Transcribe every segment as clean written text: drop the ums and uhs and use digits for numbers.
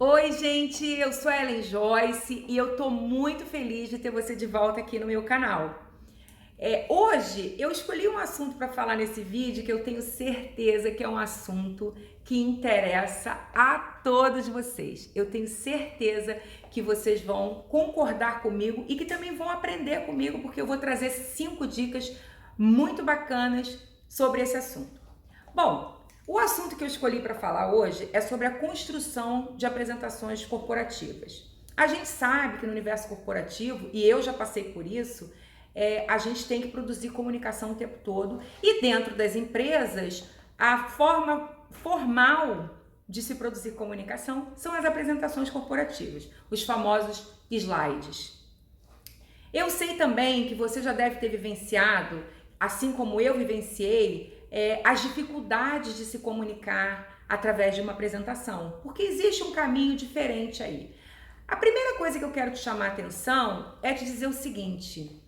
Oi, gente, eu sou a Ellen Joyce e eu tô muito feliz de ter você de volta aqui no meu canal. Hoje eu escolhi um assunto para falar nesse vídeo que eu tenho certeza que é um assunto que interessa a todos vocês. Eu tenho certeza que vocês vão concordar comigo e que também vão aprender comigo, porque eu vou trazer 5 dicas muito bacanas sobre esse assunto. Bom, o assunto que eu escolhi para falar hoje é sobre a construção de apresentações corporativas. A gente sabe que no universo corporativo, e eu já passei por isso, a gente tem que produzir comunicação o tempo todo, e dentro das empresas, a forma formal de se produzir comunicação são as apresentações corporativas, os famosos slides. Eu sei também que você já deve ter vivenciado, assim como eu vivenciei, as dificuldades de se comunicar através de uma apresentação, porque existe um caminho diferente aí. A primeira coisa que eu quero te chamar a atenção é te dizer o seguinte: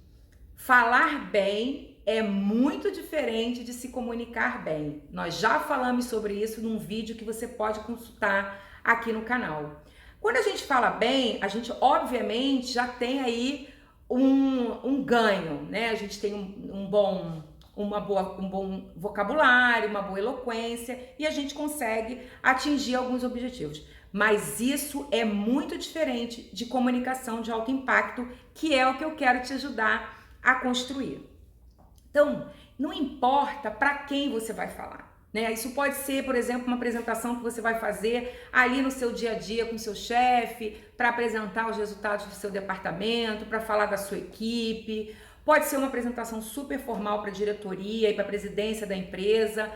falar bem é muito diferente de se comunicar bem. Nós já falamos sobre isso num vídeo que você pode consultar aqui no canal. Quando a gente fala bem, a gente obviamente já tem aí um ganho, né? A gente tem um bom vocabulário, uma boa eloquência e a gente consegue atingir alguns objetivos. Mas isso é muito diferente de comunicação de alto impacto, que é o que eu quero te ajudar a construir. Então, não importa para quem você vai falar, né? Isso pode ser, por exemplo, uma apresentação que você vai fazer ali no seu dia a dia com seu chefe, para apresentar os resultados do seu departamento, para falar da sua equipe. Pode ser uma apresentação super formal para a diretoria e para a presidência da empresa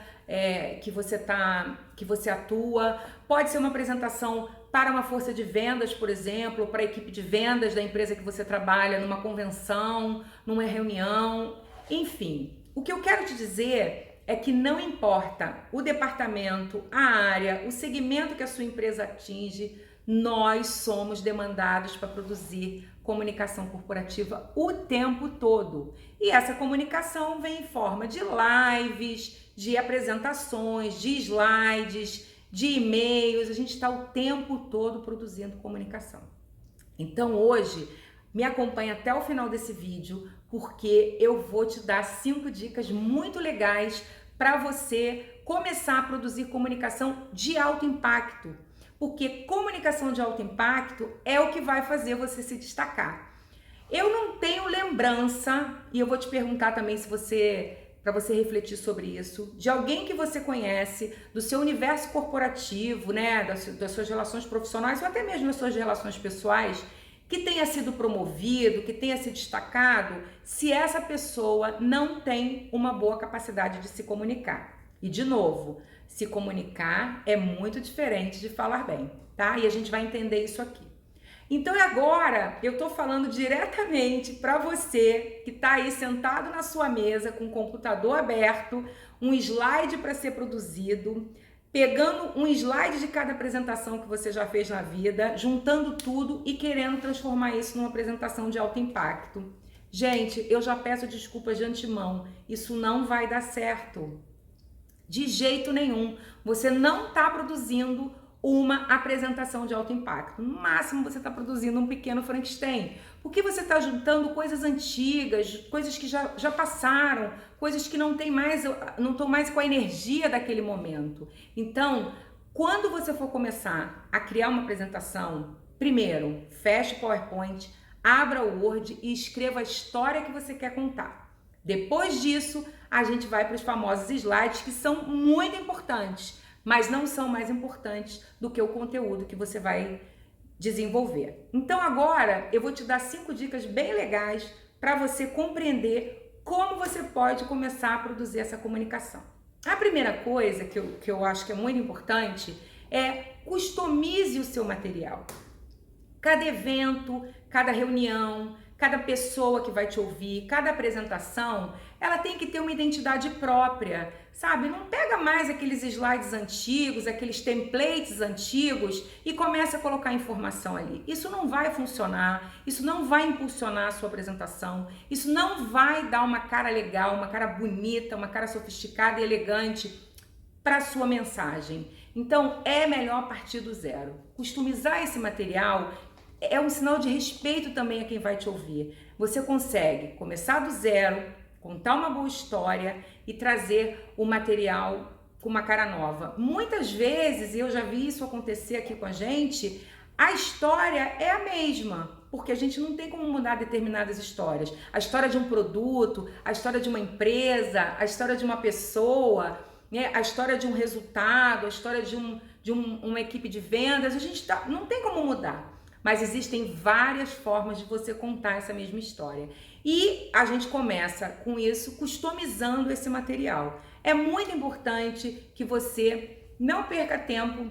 que você atua. Pode ser uma apresentação para uma força de vendas, por exemplo, para a equipe de vendas da empresa que você trabalha, numa convenção, numa reunião, enfim. O que eu quero te dizer é que não importa o departamento, a área, o segmento que a sua empresa atinge, nós somos demandados para produzir comunicação corporativa o tempo todo. E essa comunicação vem em forma de lives, de apresentações, de slides, de e-mails. A gente está o tempo todo produzindo comunicação. Então hoje, me acompanha até o final desse vídeo, porque eu vou te dar 5 dicas muito legais para você começar a produzir comunicação de alto impacto. Porque comunicação de alto impacto é o que vai fazer você se destacar. Eu não tenho lembrança, e eu vou te perguntar também para você refletir sobre isso, de alguém que você conhece, do seu universo corporativo, né, das suas relações profissionais ou até mesmo das suas relações pessoais, que tenha sido promovido, que tenha se destacado, se essa pessoa não tem uma boa capacidade de se comunicar. E de novo, se comunicar é muito diferente de falar bem, tá? E a gente vai entender isso aqui. Então agora eu tô falando diretamente para você que tá aí sentado na sua mesa com o computador aberto, um slide para ser produzido, pegando um slide de cada apresentação que você já fez na vida, juntando tudo e querendo transformar isso numa apresentação de alto impacto. Gente, eu já peço desculpas de antemão, isso não vai dar certo. De jeito nenhum. Você não está produzindo uma apresentação de alto impacto. No máximo, você está produzindo um pequeno Frankenstein. Porque você está juntando coisas antigas, coisas que já passaram, coisas que não estão mais com a energia daquele momento. Então, quando você for começar a criar uma apresentação, primeiro, feche o PowerPoint, abra o Word e escreva a história que você quer contar. Depois disso, a gente vai para os famosos slides, que são muito importantes, mas não são mais importantes do que o conteúdo que você vai desenvolver. Então agora eu vou te dar 5 dicas bem legais para você compreender como você pode começar a produzir essa comunicação. A primeira coisa que eu acho que é muito importante é customize o seu material. Cada evento, cada reunião, cada pessoa que vai te ouvir, cada apresentação, ela tem que ter uma identidade própria, sabe? Não pega mais aqueles slides antigos, aqueles templates antigos e começa a colocar informação ali. Isso não vai funcionar, isso não vai impulsionar a sua apresentação, isso não vai dar uma cara legal, uma cara bonita, uma cara sofisticada e elegante para a sua mensagem. Então, é melhor partir do zero. Customizar esse material é um sinal de respeito também a quem vai te ouvir. Você consegue começar do zero, contar uma boa história e trazer o material com uma cara nova. Muitas vezes, e eu já vi isso acontecer aqui com a história é a mesma, porque a gente não tem como mudar determinadas histórias. A história de um produto, a história de uma empresa, a história de uma pessoa, né? A história de um resultado, a história de uma equipe de vendas, não tem como mudar. Mas existem várias formas de você contar essa mesma história. E a gente começa com isso customizando esse material. É muito importante que você não perca tempo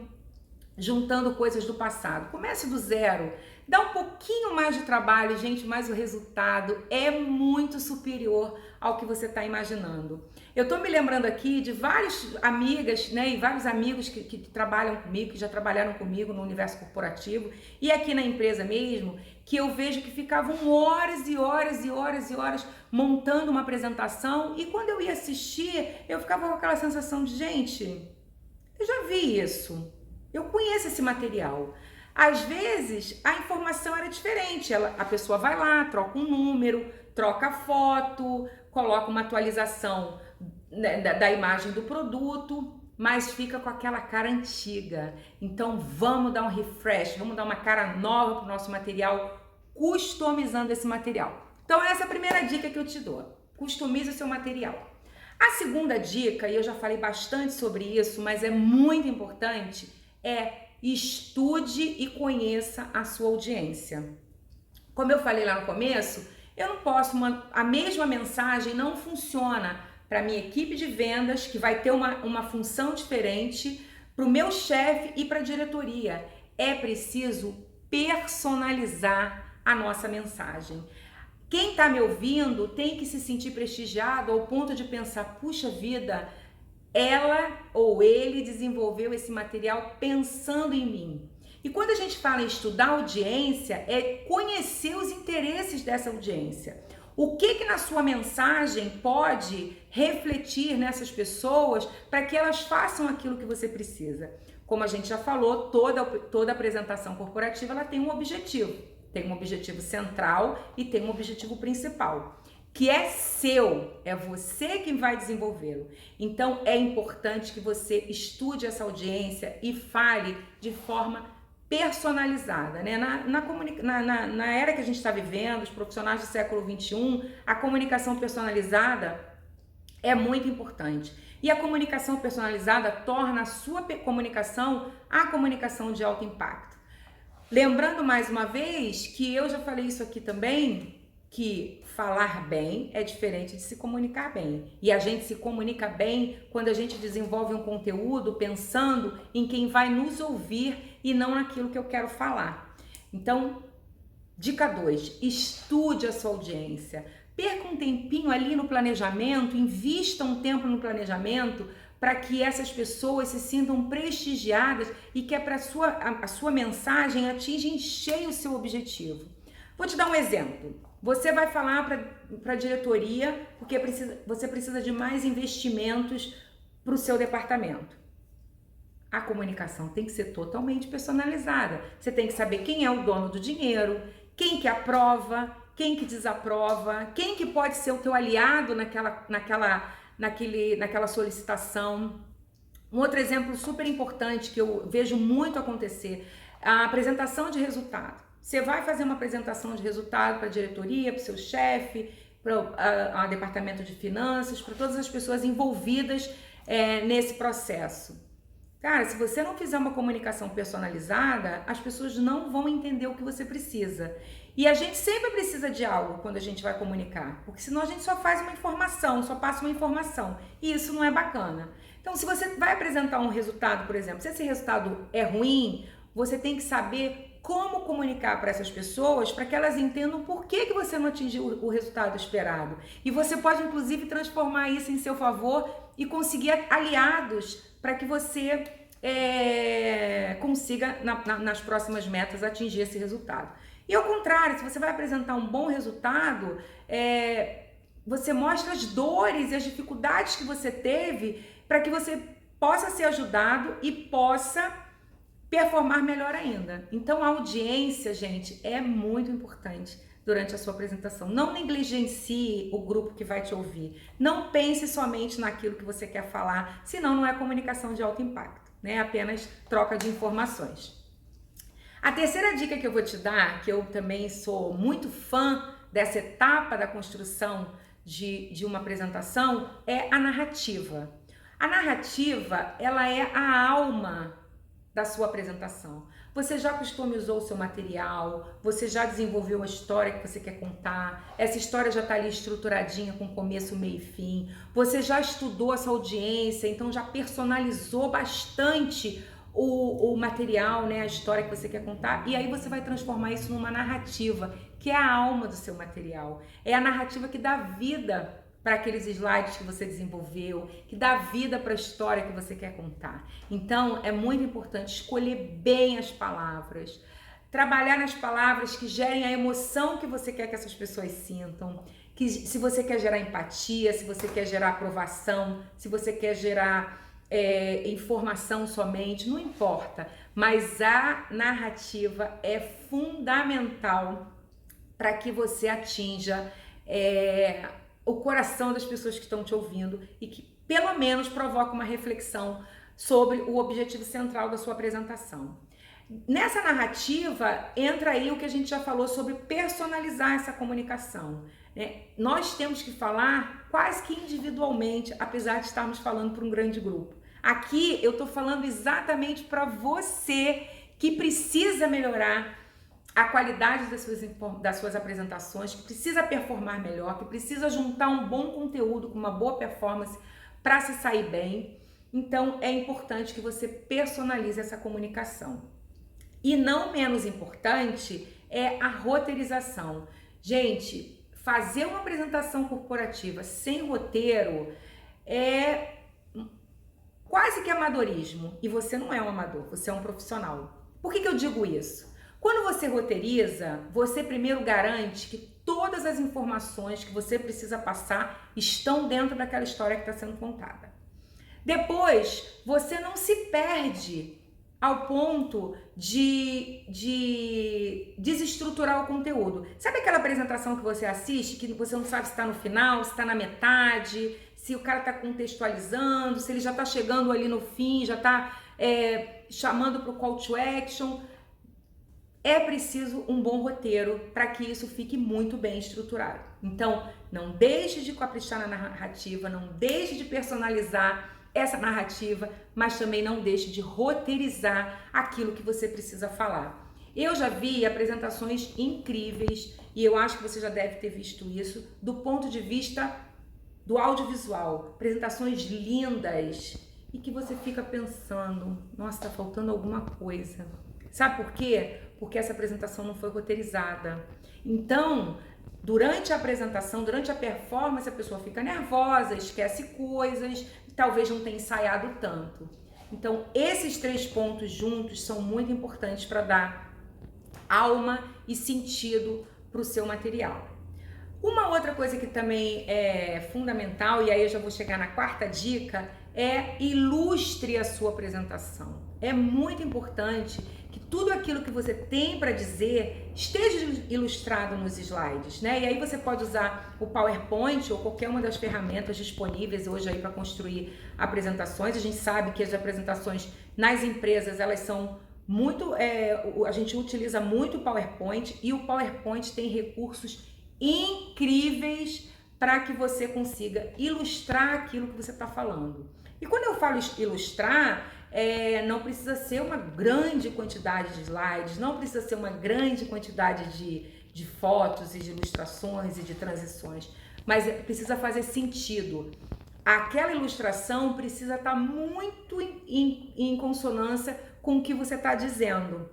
juntando coisas do passado. Comece do zero. Dá um pouquinho mais de trabalho, gente, mas o resultado é muito superior ao que você está imaginando. Eu estou me lembrando aqui de várias amigas, né, e vários amigos que trabalham comigo, que já trabalharam comigo no universo corporativo e aqui na empresa mesmo, que eu vejo que ficavam horas e horas e horas e horas montando uma apresentação e quando eu ia assistir, eu ficava com aquela sensação de, gente, eu já vi isso, eu conheço esse material. Às vezes, a informação era diferente, a pessoa vai lá, troca um número, troca a foto, coloca uma atualização da imagem do produto, mas fica com aquela cara antiga. Então, vamos dar um refresh, vamos dar uma cara nova para o nosso material, customizando esse material. Então, essa é a primeira dica que eu te dou, customize o seu material. A segunda dica, e eu já falei bastante sobre isso, mas é muito importante, é estude e conheça a sua audiência. Como eu falei lá no começo, eu não posso, a mesma mensagem não funciona para a minha equipe de vendas, que vai ter uma função diferente, para o meu chefe e para a diretoria. É preciso personalizar a nossa mensagem. Quem está me ouvindo tem que se sentir prestigiado ao ponto de pensar, puxa vida, ela ou ele desenvolveu esse material pensando em mim. E quando a gente fala em estudar audiência, é conhecer os interesses dessa audiência. O que na sua mensagem pode refletir nessas pessoas para que elas façam aquilo que você precisa? Como a gente já falou, toda apresentação corporativa ela tem um objetivo. Tem um objetivo central e tem um objetivo principal, que é seu, é você quem vai desenvolvê-lo. Então é importante que você estude essa audiência e fale de forma personalizada, né? Na era que a gente está vivendo, os profissionais do século XXI, a comunicação personalizada é muito importante. E a comunicação personalizada torna a sua comunicação a comunicação de alto impacto. Lembrando mais uma vez que eu já falei isso aqui também, que falar bem é diferente de se comunicar bem. E a gente se comunica bem quando a gente desenvolve um conteúdo pensando em quem vai nos ouvir e não naquilo que eu quero falar. Então, dica 2, estude a sua audiência. Perca um tempinho ali no planejamento, invista um tempo no planejamento para que essas pessoas se sintam prestigiadas e que a sua mensagem atinja em cheio o seu objetivo. Vou te dar um exemplo. Você vai falar para a diretoria porque você precisa de mais investimentos para o seu departamento. A comunicação tem que ser totalmente personalizada. Você tem que saber quem é o dono do dinheiro, quem que aprova, quem que desaprova, quem que pode ser o teu aliado naquela solicitação. Um outro exemplo super importante que eu vejo muito acontecer, a apresentação de resultado. Você vai fazer uma apresentação de resultado para a diretoria, para o seu chefe, para o departamento de finanças, para todas as pessoas envolvidas nesse processo. Cara, se você não fizer uma comunicação personalizada, as pessoas não vão entender o que você precisa. E a gente sempre precisa de algo quando a gente vai comunicar, porque senão a gente só faz uma informação, só passa uma informação, e isso não é bacana. Então, se você vai apresentar um resultado, por exemplo, se esse resultado é ruim, você tem que saber como comunicar para essas pessoas para que elas entendam por que você não atingiu o resultado esperado. E você pode, inclusive, transformar isso em seu favor e conseguir aliados para que você consiga, nas próximas metas, atingir esse resultado. E ao contrário, se você vai apresentar um bom resultado, você mostra as dores e as dificuldades que você teve para que você possa ser ajudado e possa performar melhor ainda. Então, a audiência, gente, é muito importante durante a sua apresentação. Não negligencie o grupo que vai te ouvir. Não pense somente naquilo que você quer falar, senão não é comunicação de alto impacto, né? É apenas troca de informações. A terceira dica que eu vou te dar, que eu também sou muito fã dessa etapa da construção de uma apresentação, é a narrativa. A narrativa, ela é a alma da sua apresentação. Você já customizou o seu material, você já desenvolveu a história que você quer contar, essa história já está ali estruturadinha com começo, meio e fim, você já estudou essa audiência, então já personalizou bastante o material, né, a história que você quer contar, e aí você vai transformar isso numa narrativa, que é a alma do seu material. É a narrativa que dá vida para aqueles slides que você desenvolveu, que dá vida para a história que você quer contar. Então, é muito importante escolher bem as palavras, trabalhar nas palavras que gerem a emoção que você quer que essas pessoas sintam, que se você quer gerar empatia, se você quer gerar aprovação, se você quer gerar informação somente, não importa, mas a narrativa é fundamental para que você atinja o coração das pessoas que estão te ouvindo e que pelo menos provoque uma reflexão sobre o objetivo central da sua apresentação. Nessa narrativa entra aí o que a gente já falou sobre personalizar essa comunicação, né? Nós temos que falar quase que individualmente, apesar de estarmos falando para um grande grupo. Aqui eu estou falando exatamente para você que precisa melhorar a qualidade das suas apresentações, que precisa performar melhor, que precisa juntar um bom conteúdo com uma boa performance para se sair bem. Então é importante que você personalize essa comunicação. E não menos importante é a roteirização. Gente, fazer uma apresentação corporativa sem roteiro é quase que amadorismo. E você não é um amador, você é um profissional. Por que eu digo isso? Quando você roteiriza, você primeiro garante que todas as informações que você precisa passar estão dentro daquela história que está sendo contada. Depois, você não se perde ao ponto de desestruturar o conteúdo. Sabe aquela apresentação que você assiste, que você não sabe se está no final, se está na metade, se o cara está contextualizando, se ele já está chegando ali no fim, já está chamando para o call to action? É preciso um bom roteiro para que isso fique muito bem estruturado. Então, não deixe de caprichar na narrativa, não deixe de personalizar essa narrativa, mas também não deixe de roteirizar aquilo que você precisa falar. Eu já vi apresentações incríveis, e eu acho que você já deve ter visto isso, do ponto de vista do audiovisual. Apresentações lindas, e que você fica pensando, nossa, tá faltando alguma coisa. Sabe por quê? Porque essa apresentação não foi roteirizada. Então, durante a apresentação, durante a performance, a pessoa fica nervosa, esquece coisas, talvez não tenha ensaiado tanto. Então, esses 3 pontos juntos são muito importantes para dar alma e sentido para o seu material. Uma outra coisa que também é fundamental, e aí eu já vou chegar na 4ª dica, é ilustre a sua apresentação. É muito importante que tudo aquilo que você tem para dizer esteja ilustrado nos slides, né? E aí você pode usar o PowerPoint ou qualquer uma das ferramentas disponíveis hoje aí para construir apresentações. A gente sabe que as apresentações nas empresas, elas são muito... a gente utiliza muito o PowerPoint, e o PowerPoint tem recursos incríveis para que você consiga ilustrar aquilo que você está falando. E quando eu falo ilustrar, não precisa ser uma grande quantidade de slides, não precisa ser uma grande quantidade de fotos e de ilustrações e de transições, mas precisa fazer sentido. Aquela ilustração precisa estar muito em consonância com o que você está dizendo.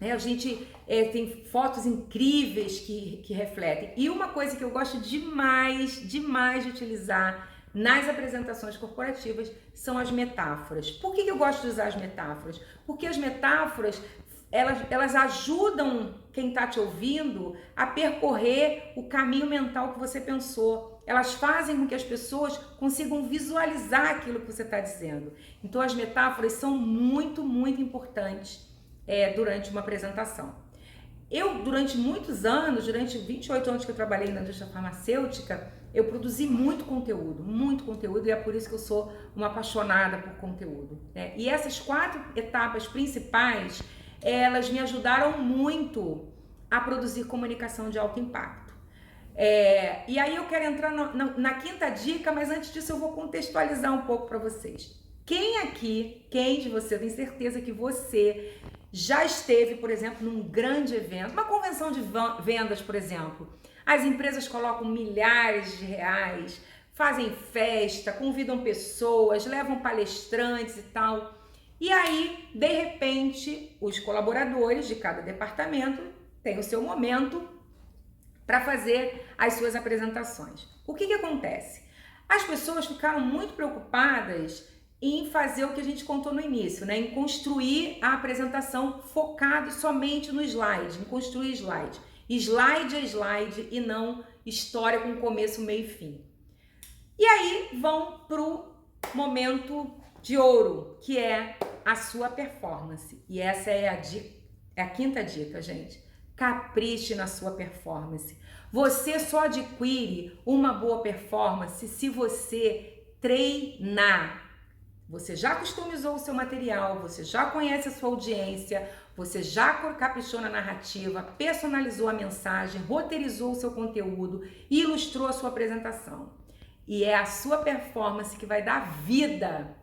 A gente tem fotos incríveis que refletem. E uma coisa que eu gosto demais de utilizar nas apresentações corporativas são as metáforas. Por que eu gosto de usar as metáforas? Porque as metáforas, elas ajudam quem está te ouvindo a percorrer o caminho mental que você pensou. elas fazem com que as pessoas consigam visualizar aquilo que você está dizendo. Então as metáforas são muito, muito importantes durante uma apresentação. Eu, durante muitos anos, durante 28 anos que eu trabalhei na indústria farmacêutica, eu produzi muito conteúdo, e é por isso que eu sou uma apaixonada por conteúdo, né? E essas 4 etapas principais, elas me ajudaram muito a produzir comunicação de alto impacto. E aí eu quero entrar na 5ª dica, mas antes disso eu vou contextualizar um pouco para vocês. Quem de você, eu tenho certeza que você já esteve, por exemplo, num grande evento, uma convenção de vendas, por exemplo. As empresas colocam milhares de reais, fazem festa, convidam pessoas, levam palestrantes e tal. E aí, de repente, os colaboradores de cada departamento têm o seu momento para fazer as suas apresentações. O que acontece? As pessoas ficaram muito preocupadas em fazer o que a gente contou no início, né? Em construir a apresentação focado somente no slide, em construir slide. Slide é slide e não história com começo, meio e fim. E aí vão pro momento de ouro, que é a sua performance. E essa é a 5ª dica, gente. Capriche na sua performance. Você só adquire uma boa performance se você treinar. Você já customizou o seu material, você já conhece a sua audiência, você já caprichou na narrativa, personalizou a mensagem, roteirizou o seu conteúdo e ilustrou a sua apresentação. E é a sua performance que vai dar vida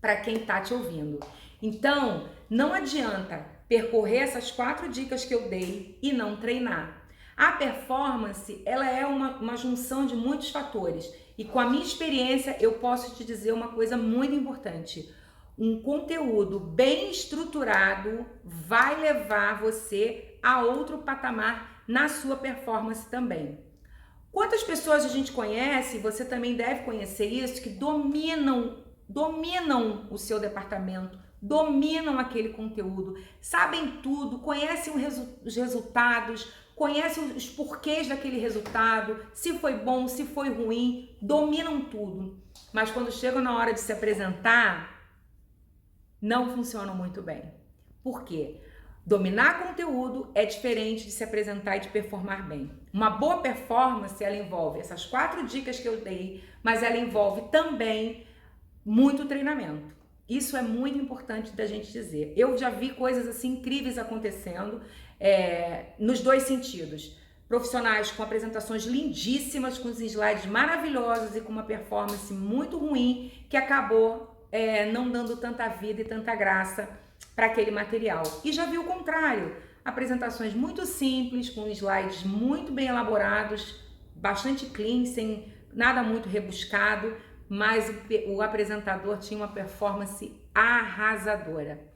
para quem está te ouvindo. Então, não adianta percorrer essas 4 dicas que eu dei e não treinar. A performance, ela é uma junção de muitos fatores. E com a minha experiência, eu posso te dizer uma coisa muito importante. Um conteúdo bem estruturado vai levar você a outro patamar na sua performance também. Quantas pessoas a gente conhece, você também deve conhecer isso, que dominam o seu departamento, dominam aquele conteúdo, sabem tudo, conhecem os resultados, conhecem os porquês daquele resultado, se foi bom, se foi ruim, dominam tudo. Mas quando chegam na hora de se apresentar, não funcionam muito bem. Por quê? Dominar conteúdo é diferente de se apresentar e de performar bem. Uma boa performance, ela envolve essas 4 dicas que eu dei, mas ela envolve também muito treinamento. Isso é muito importante da gente dizer. Eu já vi coisas assim incríveis acontecendo nos 2 sentidos. Profissionais com apresentações lindíssimas, com os slides maravilhosos e com uma performance muito ruim que acabou não dando tanta vida e tanta graça para aquele material. E já vi o contrário. Apresentações muito simples, com slides muito bem elaborados, bastante clean, sem nada muito rebuscado, mas o apresentador tinha uma performance arrasadora.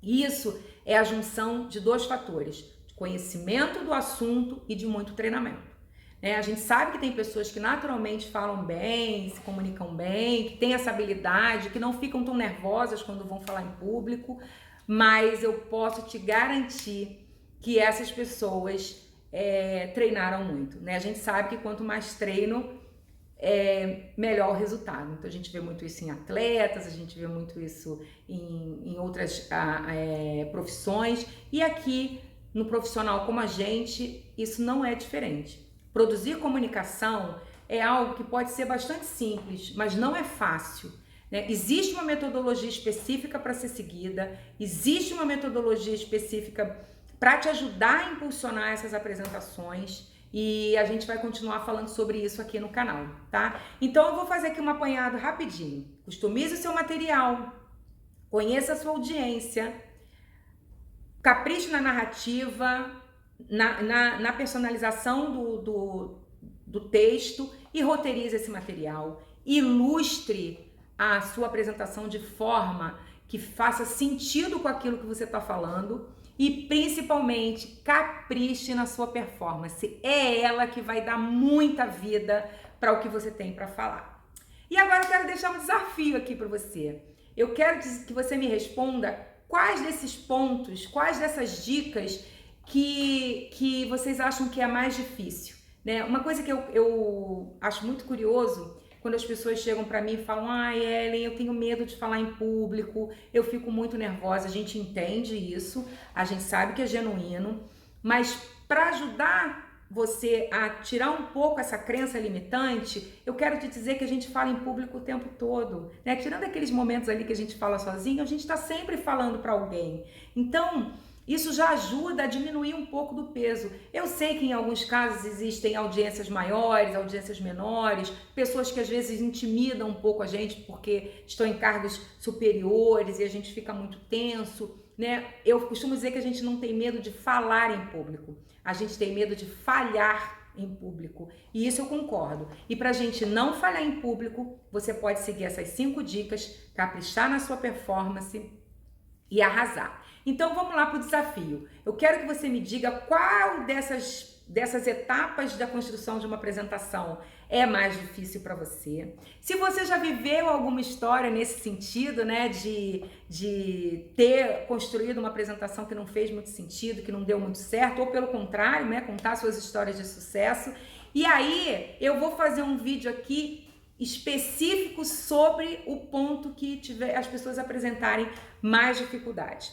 Isso é a junção de 2 fatores, de conhecimento do assunto e de muito treinamento. A gente sabe que tem pessoas que naturalmente falam bem, se comunicam bem, que têm essa habilidade, que não ficam tão nervosas quando vão falar em público, mas eu posso te garantir que essas pessoas treinaram muito. A gente sabe que quanto mais treino, melhor o resultado. Então a gente vê muito isso em atletas, a gente vê muito isso em outras profissões, e aqui no profissional como a gente, isso não é diferente. Produzir comunicação é algo que pode ser bastante simples, mas não é fácil, Existe uma metodologia específica para ser seguida, existe uma metodologia específica para te ajudar a impulsionar essas apresentações. E a gente vai continuar falando sobre isso aqui no canal, tá? Então eu vou fazer aqui um apanhado rapidinho. Customize o seu material, conheça a sua audiência, capriche na narrativa, na personalização do texto e roteirize esse material. Ilustre a sua apresentação de forma que faça sentido com aquilo que você está falando. E principalmente, capriche na sua performance. É ela que vai dar muita vida para o que você tem para falar. E agora eu quero deixar um desafio aqui para você. Eu quero que você me responda quais desses pontos, quais dessas dicas que vocês acham que é mais difícil. né? Uma coisa que eu acho muito curioso, quando as pessoas chegam para mim e falam: ai, Ellen, eu tenho medo de falar em público, eu fico muito nervosa. A gente entende isso, a gente sabe que é genuíno, mas para ajudar você a tirar um pouco essa crença limitante, eu quero te dizer que a gente fala em público o tempo todo, né? Tirando aqueles momentos ali que a gente fala sozinho, a gente está sempre falando para alguém. Então, isso já ajuda a diminuir um pouco do peso. Eu sei que em alguns casos existem audiências maiores, audiências menores, pessoas que às vezes intimidam um pouco a gente porque estão em cargos superiores e a gente fica muito tenso, né? Eu costumo dizer que a gente não tem medo de falar em público, a gente tem medo de falhar em público. E isso eu concordo. E pra gente não falhar em público, você pode seguir essas 5 dicas, caprichar na sua performance e arrasar. Então vamos lá para o desafio. Eu quero que você me diga qual dessas etapas da construção de uma apresentação é mais difícil para você. Se você já viveu alguma história nesse sentido, né, de ter construído uma apresentação que não fez muito sentido, que não deu muito certo, ou pelo contrário, né, contar suas histórias de sucesso. E aí eu vou fazer um vídeo aqui específico sobre o ponto que tiver as pessoas apresentarem mais dificuldade.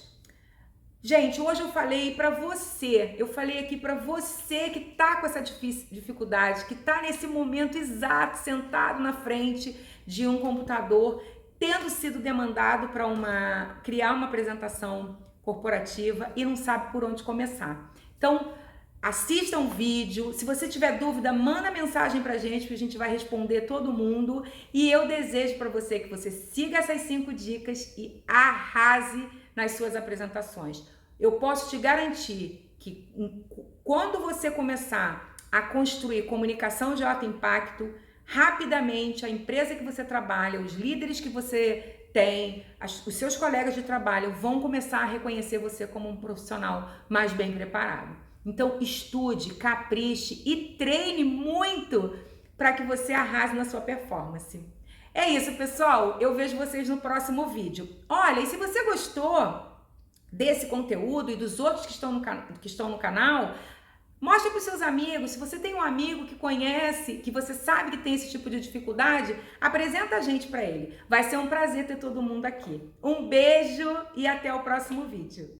Gente, hoje eu falei para você, eu falei aqui para você que tá com essa dificuldade, que tá nesse momento exato, sentado na frente de um computador, tendo sido demandado para criar uma apresentação corporativa e não sabe por onde começar. Então, assista um vídeo, se você tiver dúvida, manda mensagem pra gente, que a gente vai responder todo mundo. E eu desejo para você que você siga essas 5 dicas e arrase nas suas apresentações. Eu posso te garantir que quando você começar a construir comunicação de alto impacto, rapidamente a empresa que você trabalha, os líderes que você tem, os seus colegas de trabalho vão começar a reconhecer você como um profissional mais bem preparado. Então estude, capriche e treine muito para que você arrase na sua performance. É isso, pessoal. Eu vejo vocês no próximo vídeo. Olha, e se você gostou desse conteúdo e dos outros que estão no canal, mostre para os seus amigos. Se você tem um amigo que conhece, que você sabe que tem esse tipo de dificuldade, apresenta a gente para ele. Vai ser um prazer ter todo mundo aqui. Um beijo e até o próximo vídeo.